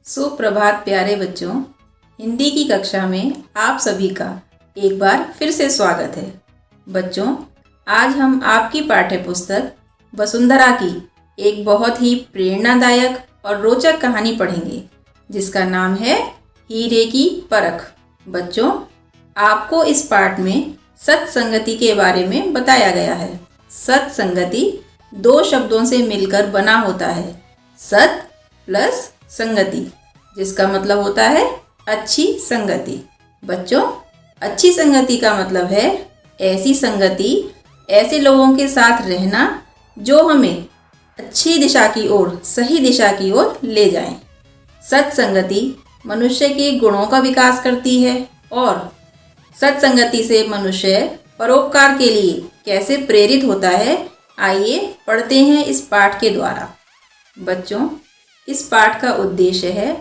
सुप्रभात प्यारे बच्चों। हिंदी की कक्षा में आप सभी का एक बार फिर से स्वागत है। बच्चों, आज हम आपकी पाठ्य पुस्तक वसुंधरा की एक बहुत ही प्रेरणादायक और रोचक कहानी पढ़ेंगे जिसका नाम है हीरे की परख। बच्चों, आपको इस पाठ में सत्संगति के बारे में बताया गया है। सत्संगति दो शब्दों से मिलकर बना होता है, सत प्लस संगति, जिसका मतलब होता है अच्छी संगति। बच्चों, अच्छी संगति का मतलब है ऐसी संगति, ऐसे लोगों के साथ रहना जो हमें अच्छी दिशा की ओर, सही दिशा की ओर ले जाएं। सत्संगति मनुष्य के गुणों का विकास करती है और सत्संगति से मनुष्य परोपकार के लिए कैसे प्रेरित होता है, आइए पढ़ते हैं इस पाठ के द्वारा। बच्चों, इस पाठ का उद्देश्य है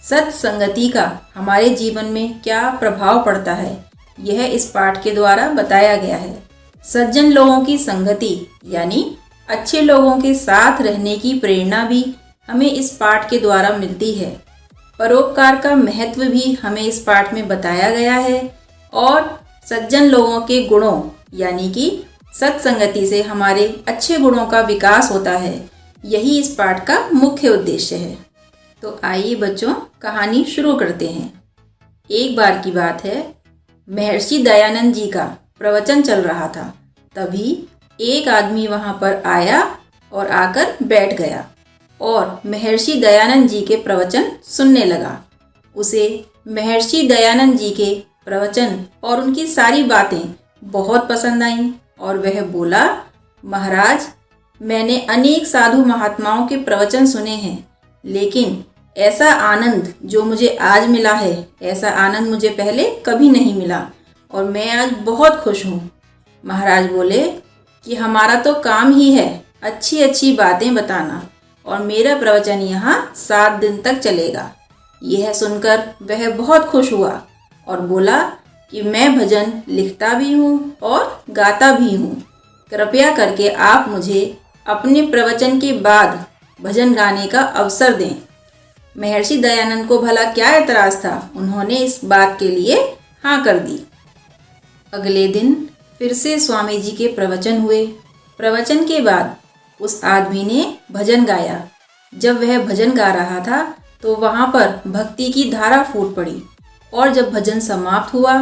सत्संगति का हमारे जीवन में क्या प्रभाव पड़ता है, यह इस पाठ के द्वारा बताया गया है। सज्जन लोगों की संगति यानी अच्छे लोगों के साथ रहने की प्रेरणा भी हमें इस पाठ के द्वारा मिलती है। परोपकार का महत्व भी हमें इस पाठ में बताया गया है और सज्जन लोगों के गुणों यानी कि सत्संगति से हमारे अच्छे गुणों का विकास होता है। यही इस पाठ का मुख्य उद्देश्य है। तो आइए बच्चों, कहानी शुरू करते हैं। एक बार की बात है, महर्षि दयानंद जी का प्रवचन चल रहा था। तभी एक आदमी वहां पर आया और आकर बैठ गया और महर्षि दयानंद जी के प्रवचन सुनने लगा। उसे महर्षि दयानंद जी के प्रवचन और उनकी सारी बातें बहुत पसंद आईं और वह बोला, महाराज, मैंने अनेक साधु महात्माओं के प्रवचन सुने हैं, लेकिन ऐसा आनंद जो मुझे आज मिला है, ऐसा आनंद मुझे पहले कभी नहीं मिला और मैं आज बहुत खुश हूँ। महाराज बोले कि हमारा तो काम ही है अच्छी अच्छी बातें बताना और मेरा प्रवचन यहाँ 7 दिन तक चलेगा। यह सुनकर वह बहुत खुश हुआ और बोला कि मैं भजन लिखता भी हूँ और गाता भी हूँ। कृपया करके आप मुझे अपने प्रवचन के बाद भजन गाने का अवसर दें। महर्षि दयानंद को भला क्या एतराज था, उन्होंने इस बात के लिए हाँ कर दी। अगले दिन फिर से स्वामी जी के प्रवचन हुए। प्रवचन के बाद उस आदमी ने भजन गाया। जब वह भजन गा रहा था तो वहाँ पर भक्ति की धारा फूट पड़ी और जब भजन समाप्त हुआ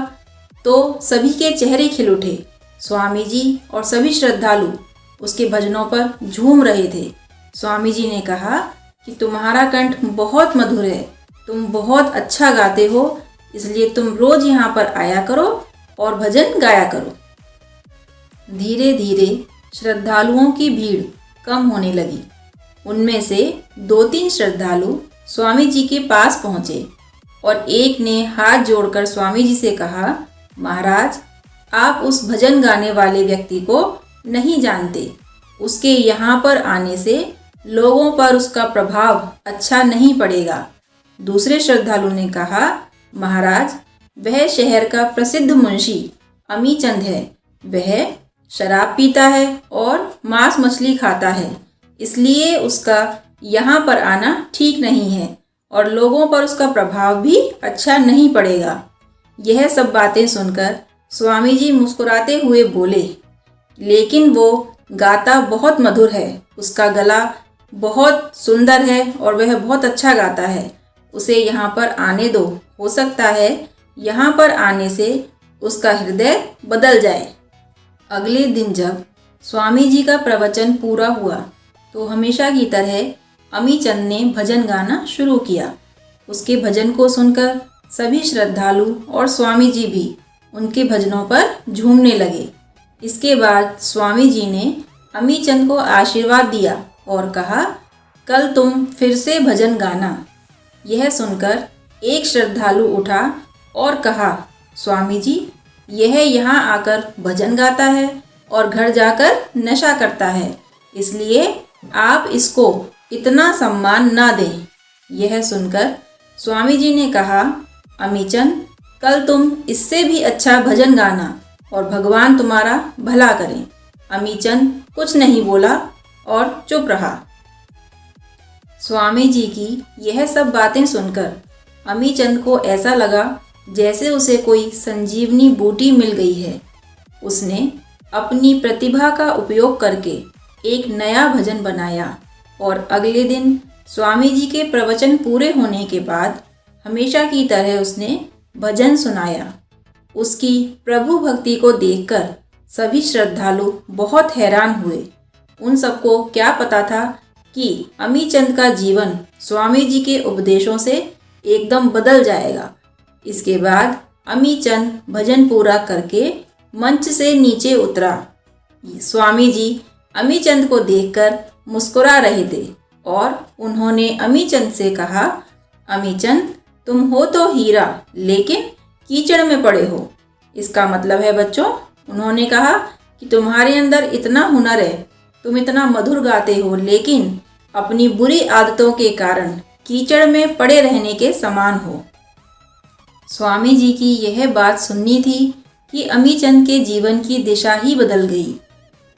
तो सभी के चेहरे खिल उठे। स्वामी जी और सभी श्रद्धालु उसके भजनों पर झूम रहे थे। स्वामी जी ने कहा कि तुम्हारा कंठ बहुत मधुर है, तुम बहुत अच्छा गाते हो, इसलिए तुम रोज यहाँ पर आया करो और भजन गाया करो। धीरे धीरे श्रद्धालुओं की भीड़ कम होने लगी। उनमें से 2-3 श्रद्धालु स्वामी जी के पास पहुँचे और एक ने हाथ जोड़कर स्वामी जी से कहा, महाराज, आप उस भजन गाने वाले व्यक्ति को नहीं जानते। उसके यहाँ पर आने से लोगों पर उसका प्रभाव अच्छा नहीं पड़ेगा। दूसरे श्रद्धालु ने कहा, महाराज, वह शहर का प्रसिद्ध मुंशी अमीचंद है। वह शराब पीता है और मांस मछली खाता है, इसलिए उसका यहाँ पर आना ठीक नहीं है और लोगों पर उसका प्रभाव भी अच्छा नहीं पड़ेगा। यह सब बातें सुनकर स्वामी जी मुस्कुराते हुए बोले, लेकिन वो गाता बहुत मधुर है, उसका गला बहुत सुंदर है और वह बहुत अच्छा गाता है। उसे यहाँ पर आने दो, हो सकता है यहाँ पर आने से उसका हृदय बदल जाए। अगले दिन जब स्वामी जी का प्रवचन पूरा हुआ तो हमेशा की तरह अमीचंद ने भजन गाना शुरू किया। उसके भजन को सुनकर सभी श्रद्धालु और स्वामी जी भी उनके भजनों पर झूमने लगे। इसके बाद स्वामी जी ने अमीचंद को आशीर्वाद दिया और कहा, कल तुम फिर से भजन गाना। यह सुनकर एक श्रद्धालु उठा और कहा, स्वामी जी, यह यहाँ आकर भजन गाता है और घर जाकर नशा करता है, इसलिए आप इसको इतना सम्मान ना दें। यह सुनकर स्वामी जी ने कहा, अमीचंद, कल तुम इससे भी अच्छा भजन गाना और भगवान तुम्हारा भला करें। अमीचंद कुछ नहीं बोला और चुप रहा। स्वामी जी की यह सब बातें सुनकर अमीचंद को ऐसा लगा जैसे उसे कोई संजीवनी बूटी मिल गई है। उसने अपनी प्रतिभा का उपयोग करके एक नया भजन बनाया और अगले दिन स्वामी जी के प्रवचन पूरे होने के बाद हमेशा की तरह उसने भजन सुनाया। उसकी प्रभु भक्ति को देखकर सभी श्रद्धालु बहुत हैरान हुए। उन सबको क्या पता था कि अमीचंद का जीवन स्वामी जी के उपदेशों से एकदम बदल जाएगा। इसके बाद अमीचंद भजन पूरा करके मंच से नीचे उतरा। स्वामी जी अमीचंद को देखकर मुस्कुरा रहे थे और उन्होंने अमीचंद से कहा, अमीचंद, तुम हो तो हीरा लेकिन कीचड़ में पड़े हो। इसका मतलब है बच्चों, उन्होंने कहा कि तुम्हारे अंदर इतना हुनर है, तुम इतना मधुर गाते हो, लेकिन अपनी बुरी आदतों के कारण कीचड़ में पड़े रहने के समान हो। स्वामी जी की यह बात सुननी थी कि अमीचंद के जीवन की दिशा ही बदल गई।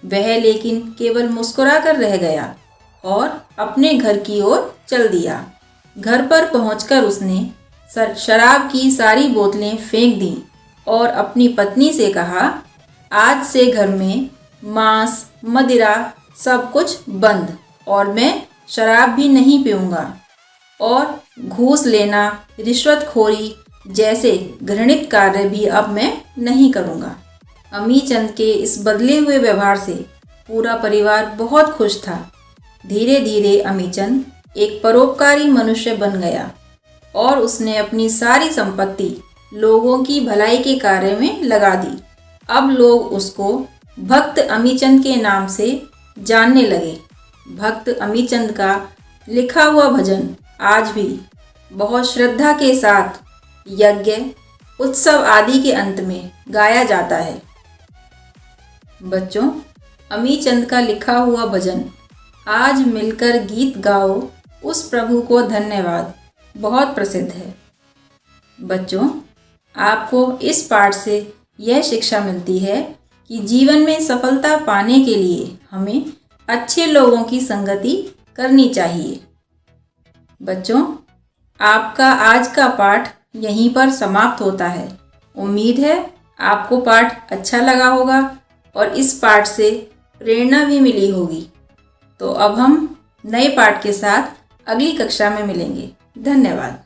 वह लेकिन केवल मुस्कुरा कर रह गया और अपने घर की ओर चल दिया। घर पर पहुंचकर उसने शराब की सारी बोतलें फेंक दी और अपनी पत्नी से कहा, आज से घर में मांस, मदिरा सब कुछ बंद और मैं शराब भी नहीं पीऊँगा और घूस लेना, रिश्वतखोरी जैसे घृणित कार्य भी अब मैं नहीं करूँगा। अमीचंद के इस बदले हुए व्यवहार से पूरा परिवार बहुत खुश था। धीरे धीरे अमीचंद एक परोपकारी मनुष्य बन गया और उसने अपनी सारी संपत्ति लोगों की भलाई के कार्य में लगा दी। अब लोग उसको भक्त अमीचंद के नाम से जानने लगे। भक्त अमीचंद का लिखा हुआ भजन आज भी बहुत श्रद्धा के साथ यज्ञ, उत्सव आदि के अंत में गाया जाता है। बच्चों, अमीचंद का लिखा हुआ भजन आज मिलकर गीत गाओ उस प्रभु को धन्यवाद बहुत प्रसिद्ध है। बच्चों, आपको इस पाठ से यह शिक्षा मिलती है कि जीवन में सफलता पाने के लिए हमें अच्छे लोगों की संगति करनी चाहिए। बच्चों, आपका आज का पाठ यहीं पर समाप्त होता है। उम्मीद है आपको पाठ अच्छा लगा होगा और इस पाठ से प्रेरणा भी मिली होगी। तो अब हम नए पाठ के साथ अगली कक्षा में मिलेंगे। धन्यवाद।